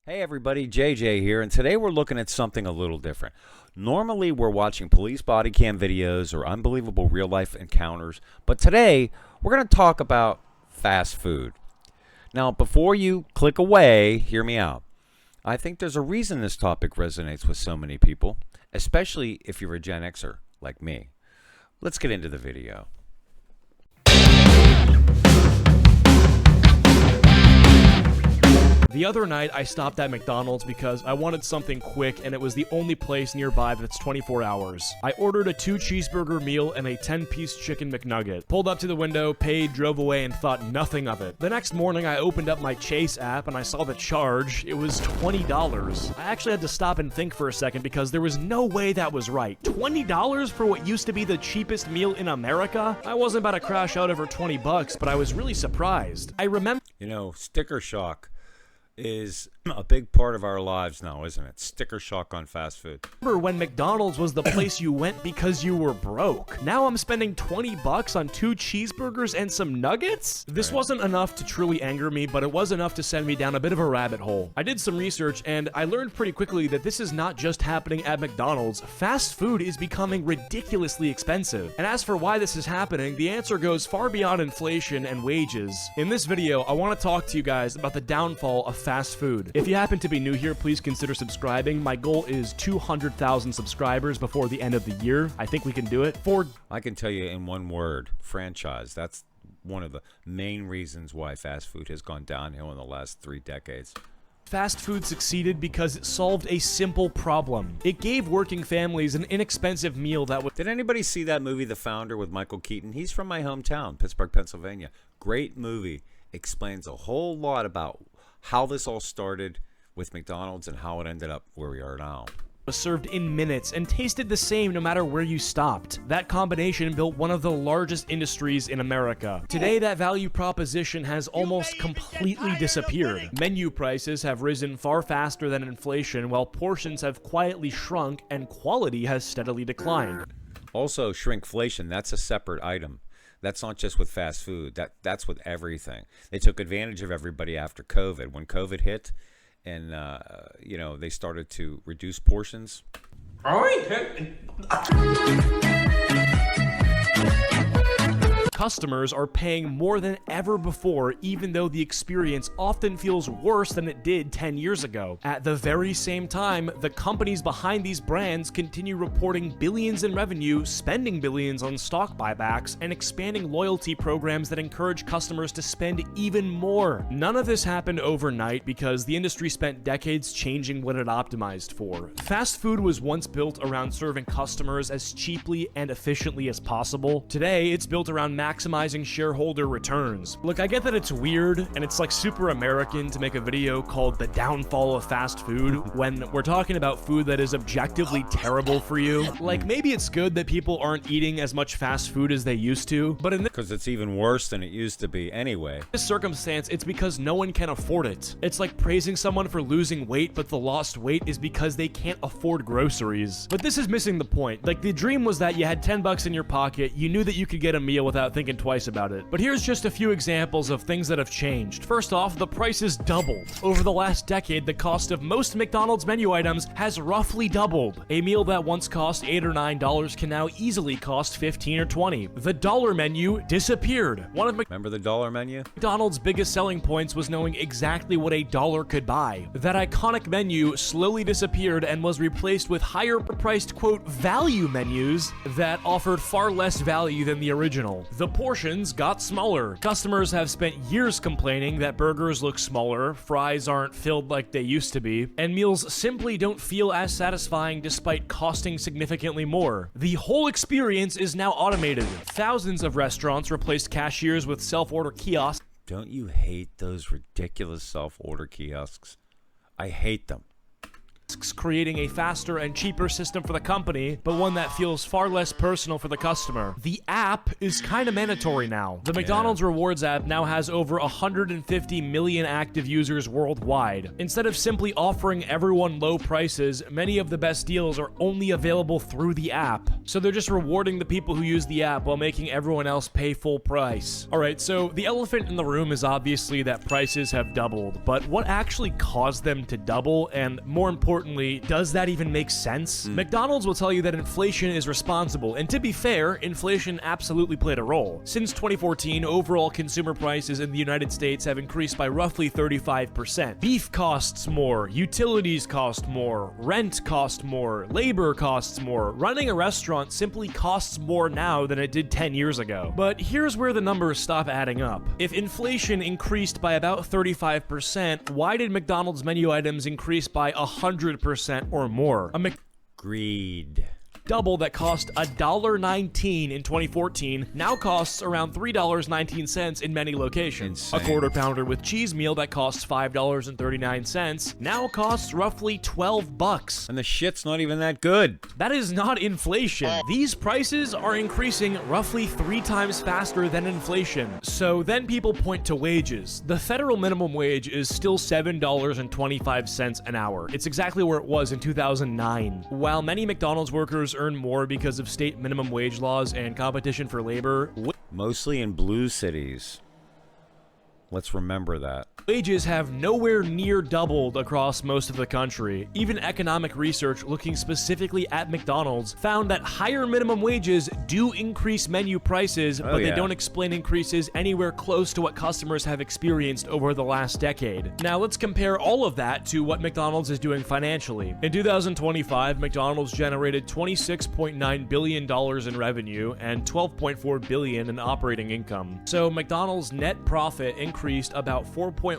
Hey everybody, JJ here, and today we're looking at something a little different. Normally we're watching police body cam videos or unbelievable real life encounters, but today we're going to talk about fast food. Now, before you click away, hear me out. I think there's a reason this topic resonates with so many people, especially if you're a Gen Xer like me. Let's get into the video. The other night, I stopped at McDonald's because I wanted something quick and it was the only place nearby that's 24 hours. I ordered a 2-cheeseburger meal and a 10-piece chicken McNugget. Pulled up to the window, paid, drove away, and thought nothing of it. The next morning, I opened up my Chase app and I saw the charge. It was $20. I actually had to stop and think for a second because there was no way that was right. $20 for what used to be the cheapest meal in America? I wasn't about to crash out over 20 bucks, but I was really surprised. I remember... Sticker shock is a big part of our lives now, isn't it? Sticker shock on fast food. Remember when McDonald's was the place you went because you were broke? Now I'm spending 20 bucks on 2 cheeseburgers and some nuggets? This wasn't enough to truly anger me, but it was enough to send me down a bit of a rabbit hole. I did some research and I learned pretty quickly that this is not just happening at McDonald's. Fast food is becoming ridiculously expensive. And as for why this is happening, the answer goes far beyond inflation and wages. In this video, I want to talk to you guys about the downfall of fast food. If you happen to be new here, please consider subscribing. My goal is 200,000 subscribers before the end of the year. I think we can do it. I can tell you in one word, franchise. That's one of the main reasons why fast food has gone downhill in the last 3 decades. Fast food succeeded because it solved a simple problem. It gave working families an inexpensive meal that was... Did anybody see that movie, The Founder, with Michael Keaton? He's from my hometown, Pittsburgh, Pennsylvania. Great movie. Explains a whole lot about how this all started with McDonald's and how it ended up where we are now. Was served in minutes and tasted the same no matter where you stopped. That combination built one of the largest industries in America. Today, that value proposition has almost completely disappeared. Menu prices have risen far faster than inflation, while portions have quietly shrunk and quality has steadily declined. Also, shrinkflation, that's a separate item. That's not just with fast food. That's with everything. They took advantage of everybody after COVID. When COVID hit and, they started to reduce portions. Customers are paying more than ever before, even though the experience often feels worse than it did 10 years ago. At the very same time, the companies behind these brands continue reporting billions in revenue, spending billions on stock buybacks, and expanding loyalty programs that encourage customers to spend even more. None of this happened overnight because the industry spent decades changing what it optimized for. Fast food was once built around serving customers as cheaply and efficiently as possible. Today, it's built around maximizing shareholder returns. Look, I get that it's weird and it's like super American to make a video called The Downfall of Fast Food when we're talking about food that is objectively terrible for you. Like, maybe it's good that people aren't eating as much fast food as they used to, but in this Because it's even worse than it used to be anyway. circumstance, it's because no one can afford it. It's like praising someone for losing weight, but the lost weight is because they can't afford groceries. But this is missing the point. Like, the dream was that you had 10 bucks in your pocket, you knew that you could get a meal without thinking twice about it. But here's just a few examples of things that have changed. First off, the prices doubled. Over the last decade, the cost of most McDonald's menu items has roughly doubled. A meal that once cost $8 or $9 can now easily cost $15 or $20. The dollar menu disappeared. One of Remember the dollar menu? McDonald's biggest selling points was knowing exactly what a dollar could buy. That iconic menu slowly disappeared and was replaced with higher priced, quote, value menus that offered far less value than the original. The portions got smaller. Customers have spent years complaining that burgers look smaller, fries aren't filled like they used to be, and meals simply don't feel as satisfying despite costing significantly more. The whole experience is now automated. Thousands of restaurants replaced cashiers with self-order kiosks. Don't you hate those ridiculous self-order kiosks? I hate them. creating a faster and cheaper system for the company, but one that feels far less personal for the customer. The app is kind of mandatory now. The McDonald's Rewards app now has over 150 million active users worldwide. Instead of simply offering everyone low prices, many of the best deals are only available through the app. So they're just rewarding the people who use the app while making everyone else pay full price. Alright, so the elephant in the room is obviously that prices have doubled, but what actually caused them to double, and more importantly, does that even make sense? McDonald's will tell you that inflation is responsible, and to be fair, inflation absolutely played a role. Since 2014, overall consumer prices in the United States have increased by roughly 35%. Beef costs more, utilities cost more, rent costs more, labor costs more. Running a restaurant simply costs more now than it did 10 years ago. But here's where the numbers stop adding up. If inflation increased by about 35%, why did McDonald's menu items increase by 100% or more? Greed. Double that cost $1.19 in 2014 now costs around $3.19 in many locations. Insane. A quarter pounder with cheese meal that costs $5.39 now costs roughly $12. And the shit's not even that good. That is not inflation. These prices are increasing roughly 3 times faster than inflation. So then people point to wages. The federal minimum wage is still $7.25 an hour. It's exactly where it was in 2009. While many McDonald's workers earn more because of state minimum wage laws and competition for labor, Mostly in blue cities. Let's remember that. wages have nowhere near doubled across most of the country. Even economic research looking specifically at McDonald's found that higher minimum wages do increase menu prices, but they don't explain increases anywhere close to what customers have experienced over the last decade. Now let's compare all of that to what McDonald's is doing financially. In 2025, McDonald's generated $26.9 billion in revenue and $12.4 billion in operating income. So McDonald's net profit increased about 4.1%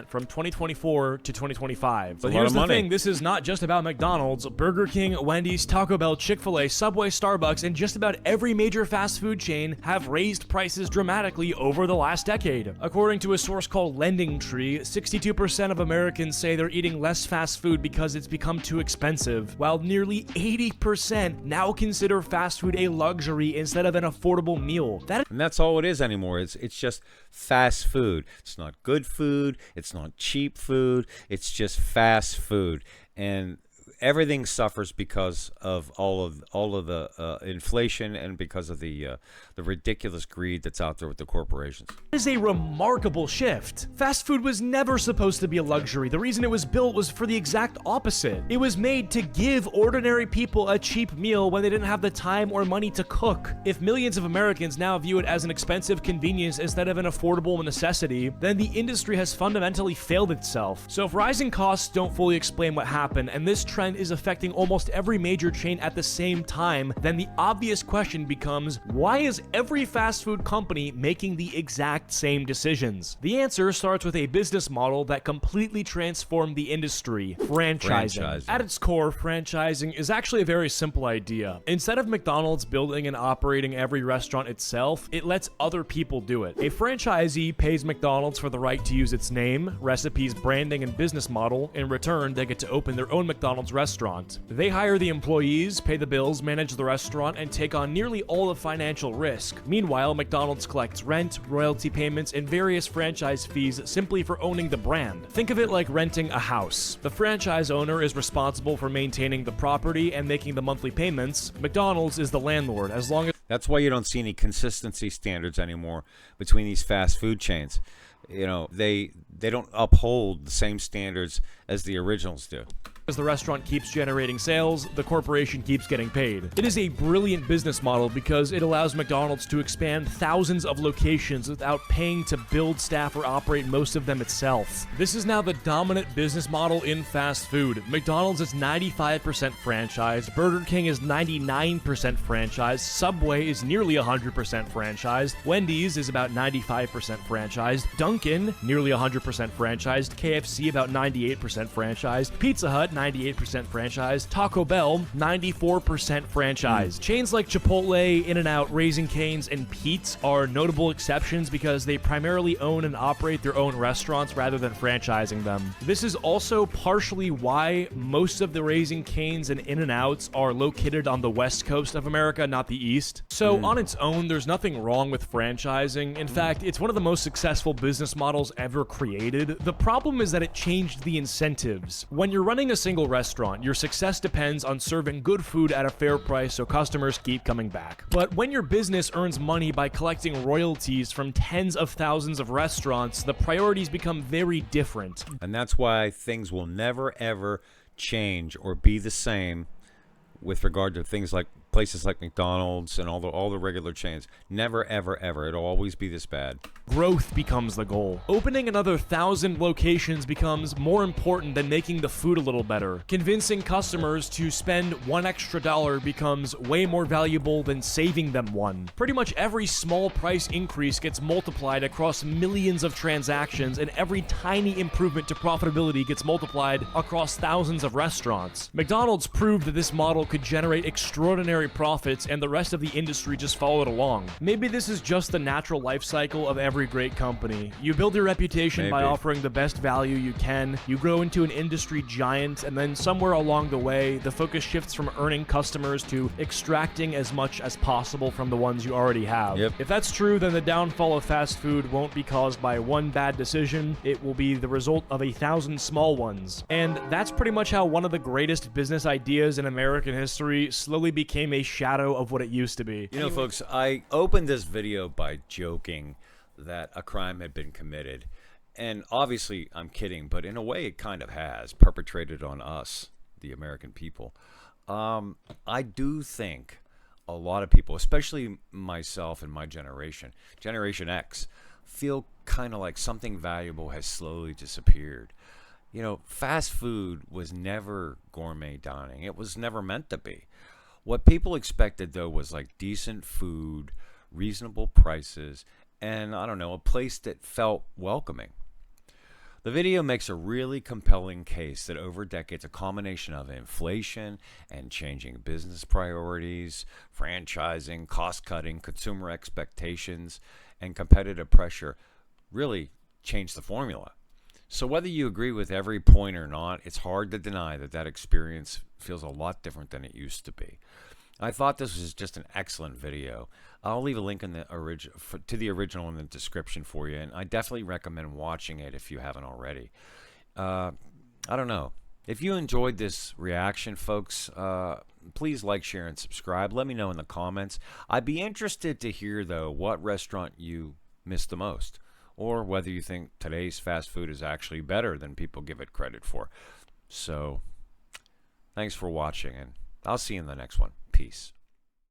from 2024 to 2025. But here's the thing, this is not just about McDonald's. Burger King, Wendy's, Taco Bell, Chick-fil-A, Subway, Starbucks, and just about every major fast food chain have raised prices dramatically over the last decade. According to a source called Lending Tree, 62% of Americans say they're eating less fast food because it's become too expensive, while nearly 80% now consider fast food a luxury instead of an affordable meal. And that's all it is anymore. It's just fast food. It's not good food. It's not cheap food. It's just fast food. And everything suffers because of all of the inflation and because of the ridiculous greed that's out there with the corporations. It is a remarkable shift. Fast food was never supposed to be a luxury. The reason it was built was for the exact opposite. It was made to give ordinary people a cheap meal when they didn't have the time or money to cook. If millions of Americans now view it as an expensive convenience instead of an affordable necessity, then the industry has fundamentally failed itself. So if rising costs don't fully explain what happened, and this trend is affecting almost every major chain at the same time, then the obvious question becomes, why is every fast food company making the exact same decisions? The answer starts with a business model that completely transformed the industry: franchising. At its core, franchising is actually a very simple idea. Instead of McDonald's building and operating every restaurant itself, it lets other people do it. A franchisee pays McDonald's for the right to use its name, recipes, branding, and business model. In return, they get to open their own McDonald's restaurant. They hire the employees, pay the bills, manage the restaurant, and take on nearly all the financial risk. Meanwhile, McDonald's collects rent, royalty payments, and various franchise fees simply for owning the brand. Think of it like renting a house. The franchise owner is responsible for maintaining the property and making the monthly payments. McDonald's is the landlord, as long as... That's why you don't see any consistency standards anymore between these fast food chains. You know, they don't uphold the same standards as the originals do. As the restaurant keeps generating sales, the corporation keeps getting paid. It is a brilliant business model because it allows McDonald's to expand thousands of locations without paying to build, staff, or operate most of them itself. This is now the dominant business model in fast food. McDonald's is 95% franchised, Burger King is 99% franchised, Subway is nearly 100% franchised, Wendy's is about 95% franchised, Dunkin' nearly 100% 100% franchised, KFC about 98% franchised, Pizza Hut 98% franchised, Taco Bell 94% franchised. Chains like Chipotle, In-N-Out, Raising Cane's, and Pete's are notable exceptions because they primarily own and operate their own restaurants rather than franchising them. This is also partially why most of the Raising Cane's and In-N-Outs are located on the west coast of America, not the east. So on its own, there's nothing wrong with franchising. In fact, it's one of the most successful business models ever created. The problem is that it changed the incentives. When you're running a single restaurant, your success depends on serving good food at a fair price so customers keep coming back. But when your business earns money by collecting royalties from tens of thousands of restaurants, the priorities become very different. And that's why things will never, ever change or be the same with regard to things like places like McDonald's and all the regular chains. Never, ever, ever. It'll always be this bad. Growth becomes the goal. Opening another 1,000 locations becomes more important than making the food a little better. Convincing customers to spend $1 extra becomes way more valuable than saving them one. Pretty much every small price increase gets multiplied across millions of transactions, and every tiny improvement to profitability gets multiplied across thousands of restaurants. McDonald's proved that this model could generate extraordinary profits, and the rest of the industry just followed along. Maybe this is just the natural life cycle of every great company. You build your reputation by offering the best value you can, you grow into an industry giant, and then somewhere along the way, the focus shifts from earning customers to extracting as much as possible from the ones you already have. If that's true, then the downfall of fast food won't be caused by one bad decision, it will be the result of 1,000 small ones. And that's pretty much how one of the greatest business ideas in American history slowly became a shadow of what it used to be. You know, folks, I opened this video by joking that a crime had been committed. And obviously, I'm kidding, but in a way, it kind of has, perpetrated on us, the American people. I do think a lot of people, especially myself and my generation, Generation X, feel kind of like something valuable has slowly disappeared. You know, fast food was never gourmet dining. It was never meant to be. What people expected, though, was like decent food, reasonable prices, and, I don't know, a place that felt welcoming. The video makes a really compelling case that over decades, a combination of inflation and changing business priorities, franchising, cost-cutting, consumer expectations, and competitive pressure really changed the formula. So whether you agree with every point or not, it's hard to deny that that experience feels a lot different than it used to be. I thought this was just an excellent video. I'll leave a link in the to the original in the description for you, and I definitely recommend watching it if you haven't already. I don't know. If you enjoyed this reaction, folks, please like, share, and subscribe. Let me know in the comments. I'd be interested to hear, though, what restaurant you missed the most, or whether you think today's fast food is actually better than people give it credit for. So, thanks for watching, and I'll see you in the next one. Peace.